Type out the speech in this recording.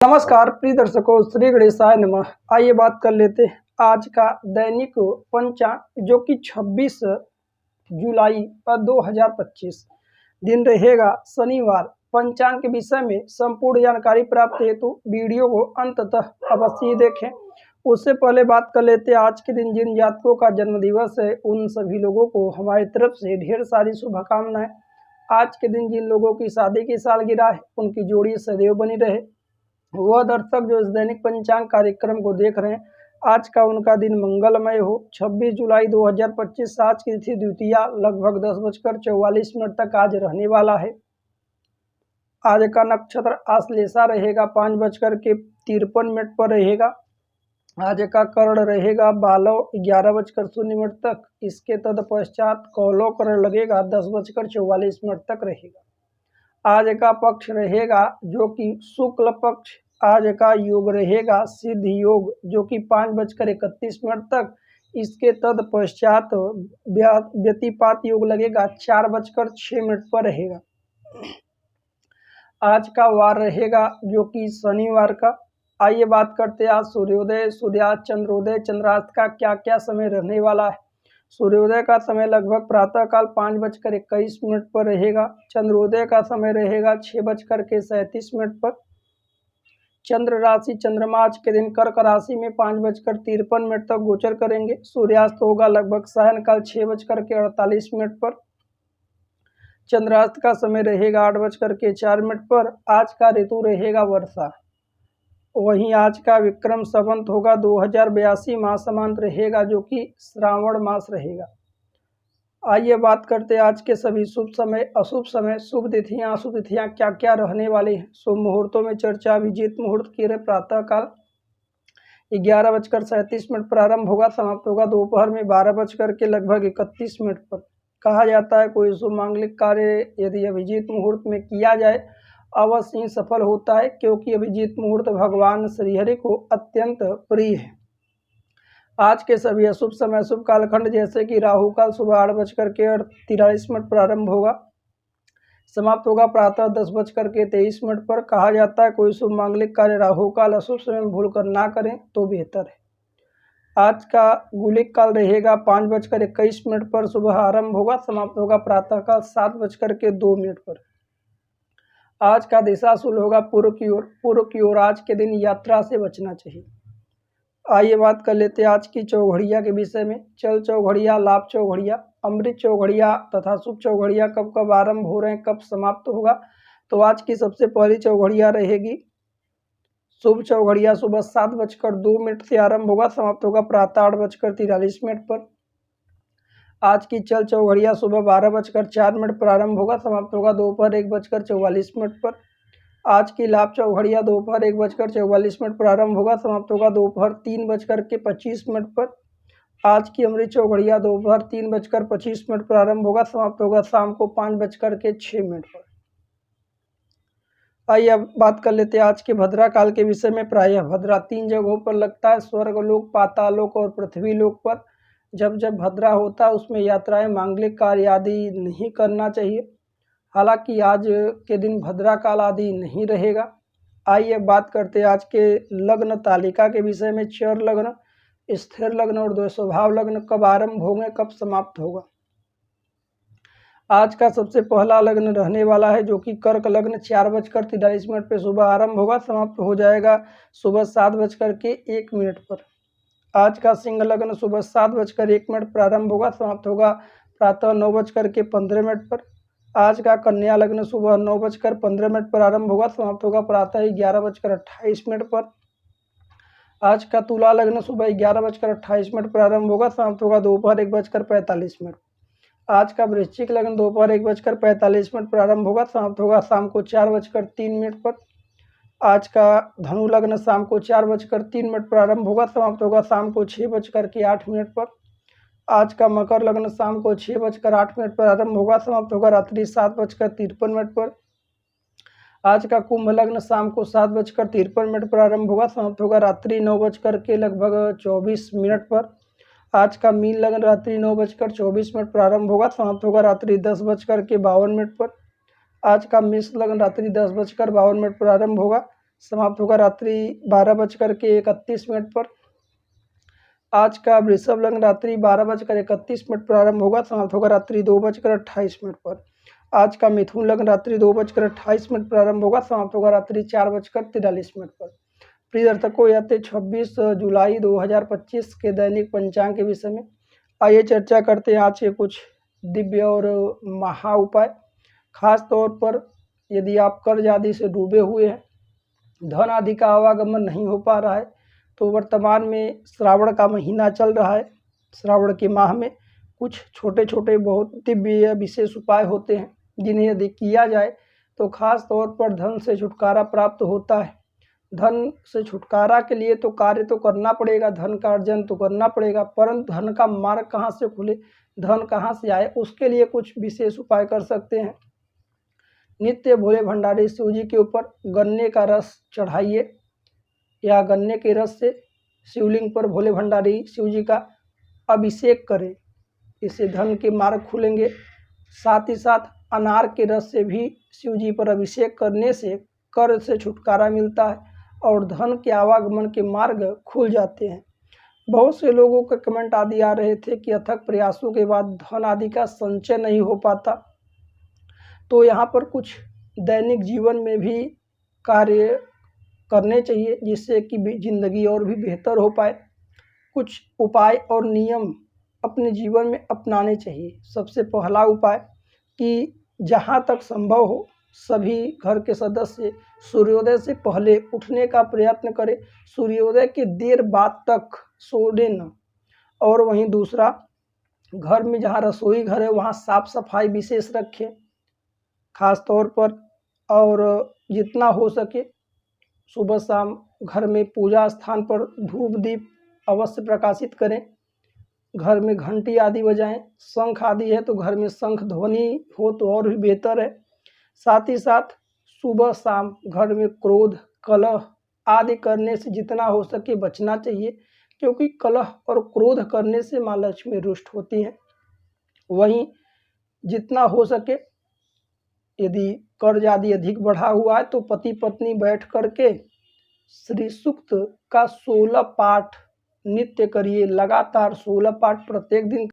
नमस्कार प्रिय दर्शकों, श्री गणेशाय नमः। आइए बात कर लेते हैं आज का दैनिक पंचांग जो कि 26 जुलाई 2025 दिन रहेगा शनिवार। पंचांग के विषय में संपूर्ण जानकारी प्राप्त हेतु वीडियो को अंत तक अवश्य देखें। उससे पहले बात कर लेते हैं आज के दिन जिन जातकों का जन्मदिवस है उन सभी लोगों को हमारी तरफ से ढेर सारी शुभकामनाएं। आज के दिन जिन लोगों की शादी की सालगिरह है उनकी जोड़ी सदैव बनी रहे। वह दर्शक जो इस दैनिक पंचांग कार्यक्रम को देख रहे हैं आज का उनका दिन मंगलमय हो। 26 जुलाई 2025 आज की तिथि द्वितीया लगभग 10:44 तक आज रहने वाला है। आज का नक्षत्र आश्लेषा रहेगा 5:53 पर रहेगा। आज का कर्ण रहेगा बालव 11:00 तक। इसके तत्पश्चात कौलव कर्ण लगेगा 10:44 तक रहेगा। आज का पक्ष रहेगा जो कि शुक्ल पक्ष। आज का योग रहेगा सिद्ध योग जो कि 5:31 तक। इसके तत्पश्चात व्यतिपात योग लगेगा 4:06 पर रहेगा। आज का वार रहेगा जो कि शनिवार का। आइए बात करते हैं आज सूर्योदय, सूर्यास्त, चंद्रोदय, चंद्रास्त का क्या क्या समय रहने वाला है। सूर्योदय का समय लगभग प्रातःकाल 5:21 पर रहेगा। चंद्रोदय का समय रहेगा 6:37 पर। चंद्र राशि चंद्रमा आज के दिन कर्क राशि में 5:53 तक गोचर करेंगे। सूर्यास्त होगा लगभग सायंकाल 6:48 पर। चंद्रास्त का समय रहेगा 8:04 पर। आज का ऋतु रहेगा वर्षा। वहीं आज का विक्रम संवत होगा 2082 मासांत रहेगा जो कि श्रावण मास रहेगा। आइए बात करते हैं आज के सभी शुभ समय, अशुभ समय, शुभ तिथियां, अशुभ तिथियां क्या क्या रहने वाली हैं। शुभ मुहूर्तों में चर्चा। अभिजीत मुहूर्त की प्रातःकाल 11:37 प्रारंभ होगा, समाप्त होगा दोपहर में 12:31 पर। कहा जाता है कोई शुभ मांगलिक कार्य यदि अभिजीत मुहूर्त में किया जाए अवश्य ही सफल होता है, क्योंकि अभिजीत मुहूर्त भगवान श्रीहरि को अत्यंत प्रिय है। आज के सभी अशुभ समय, शुभ कालखंड जैसे कि राहु काल सुबह 8:43 प्रारंभ होगा, समाप्त होगा प्रातः 10:23 पर। कहा जाता है कोई शुभ मांगलिक कार्य राहु काल अशुभ समय में भूल कर ना करें तो बेहतर है। आज का गुलिक काल रहेगा 5:21 पर, सुबह आरंभ होगा, समाप्त होगा प्रातःकाल 7:02 पर। आज का दिशाशूल होगा पूर्व की ओर। पूर्व की ओर आज के दिन यात्रा से बचना चाहिए। आइए बात कर लेते हैं आज की चौघड़िया के विषय में। चल चौघड़िया, लाभ चौघड़िया, अमृत चौघड़िया तथा शुभ चौघड़िया कब कब आरंभ हो रहे हैं, कब समाप्त होगा। तो आज की सबसे पहली चौघड़िया रहेगी शुभ चौघड़िया सुबह 7:02 से आरंभ होगा, समाप्त होगा प्रातः 8:43 पर। आज की चल चौघड़िया सुबह 12:04 प्रारंभ होगा, समाप्त होगा दोपहर 1:44 पर। आज की लाभ चौघड़िया दोपहर 1:44 प्रारंभ होगा, समाप्त होगा दोपहर 3:25 पर। आज की अमृत चौघड़िया दोपहर 3:25 प्रारंभ होगा, समाप्त होगा शाम को 5:06 पर। आइए अब बात कर लेते हैं आज के भद्रा काल के विषय में। प्रायः भद्रा 3 जगहों पर लगता है, स्वर्गलोक, पातालोक और पृथ्वी लोक पर। जब जब भद्रा होता है उसमें यात्राएं, मांगलिक कार्य आदि नहीं करना चाहिए। हालांकि आज के दिन भद्रा काल आदि नहीं रहेगा। आइए बात करते हैं आज के लग्न तालिका के विषय में। चर लग्न, स्थिर लग्न और द्वैस्वभाव लग्न कब आरंभ होंगे, कब समाप्त होगा। आज का सबसे पहला लग्न रहने वाला है जो कि कर्क लग्न 4:43 पे सुबह आरंभ होगा, समाप्त हो जाएगा सुबह 7:01 पर। आज का सिंह लग्न सुबह 7:01 प्रारंभ होगा, समाप्त होगा प्रातः 9:15 पर। आज का कन्या लग्न सुबह 9:15 प्रारंभ होगा, समाप्त होगा प्रातः 11:28 पर। आज का तुला लग्न सुबह 11:28 प्रारंभ होगा, समाप्त होगा दोपहर 1:45 पर। आज का वृश्चिक लग्न दोपहर 1:45 प्रारंभ होगा, समाप्त होगा शाम को 4:03 पर। आज का धनु लग्न शाम को 4:03 प्रारंभ होगा, समाप्त होगा शाम को 6:08 पर। आज का मकर लग्न शाम को 6:08 प्रारंभ होगा, समाप्त होगा रात्रि 7:53 पर। आज का कुंभ लग्न शाम को 7:53 प्रारंभ होगा, समाप्त होगा रात्रि 9:24 पर। आज का मीन लग्न रात्रि 9:24 प्रारंभ होगा, समाप्त होगा रात्रि 10:52 पर। आज का मेष लग्न रात्रि 10:52 प्रारंभ होगा, समाप्त होगा रात्रि 12:31 पर। आज का वृषभ लग्न रात्रि 12:31 प्रारंभ होगा, समाप्त होगा रात्रि 2:28 पर। आज का मिथुन लग्न रात्रि 2:28 प्रारंभ होगा, समाप्त होगा रात्रि 4:43 पर। प्रिय दर्शकों, यह थे 26 जुलाई 2025 के दैनिक पंचांग के विषय में। आइए चर्चा करते हैं आज के कुछ दिव्य और महा उपाय। खास तौर पर यदि आप कर्ज आदि से डूबे हुए हैं, धन आदि का आवागमन नहीं हो पा रहा है, तो वर्तमान में श्रावण का महीना चल रहा है। श्रावण के माह में कुछ छोटे छोटे बहुत दिव्य विशेष उपाय होते हैं, जिन्हें यदि किया जाए तो खास तौर पर धन से छुटकारा प्राप्त होता है। धन से छुटकारा के लिए तो कार्य तो करना पड़ेगा, धन का अर्जन तो करना पड़ेगा, परंतु धन का मार्ग कहाँ से खुले, धन कहाँ से आए, उसके लिए कुछ विशेष उपाय कर सकते हैं। नित्य भोले भंडारी शिव जी के ऊपर गन्ने का रस चढ़ाइए या गन्ने के रस से शिवलिंग पर भोले भंडारी शिव जी का अभिषेक करें, इससे धन के मार्ग खुलेंगे। साथ ही साथ अनार के रस से भी शिव जी पर अभिषेक करने से कर्ज से छुटकारा मिलता है और धन के आवागमन के मार्ग खुल जाते हैं। बहुत से लोगों के कमेंट आदि आ रहे थे कि अथक प्रयासों के बाद धन आदि का संचय नहीं हो पाता, तो यहाँ पर कुछ दैनिक जीवन में भी कार्य करने चाहिए, जिससे कि जिंदगी और भी बेहतर हो पाए। कुछ उपाय और नियम अपने जीवन में अपनाने चाहिए। सबसे पहला उपाय कि जहाँ तक संभव हो सभी घर के सदस्य सूर्योदय से पहले उठने का प्रयत्न करें, सूर्योदय के देर बाद तक सोने न। और वहीं दूसरा, घर में जहाँ रसोई घर है वहाँ साफ सफाई विशेष रखें खास तौर पर, और जितना हो सके सुबह शाम घर में पूजा स्थान पर धूप दीप अवश्य प्रकाशित करें। घर में घंटी आदि बजाएं, शंख आदि है तो घर में शंख ध्वनि हो तो और भी बेहतर है। साथ ही साथ सुबह शाम घर में क्रोध कलह आदि करने से जितना हो सके बचना चाहिए, क्योंकि कलह और क्रोध करने से माँ लक्ष्मी रुष्ट होती हैं। वहीं जितना हो सके यदि कर्ज आदि अधिक बढ़ा हुआ है तो पति पत्नी बैठ करके श्री सूक्त का 16 पाठ नित्य करिए। लगातार 16 पाठ प्रत्येक दिन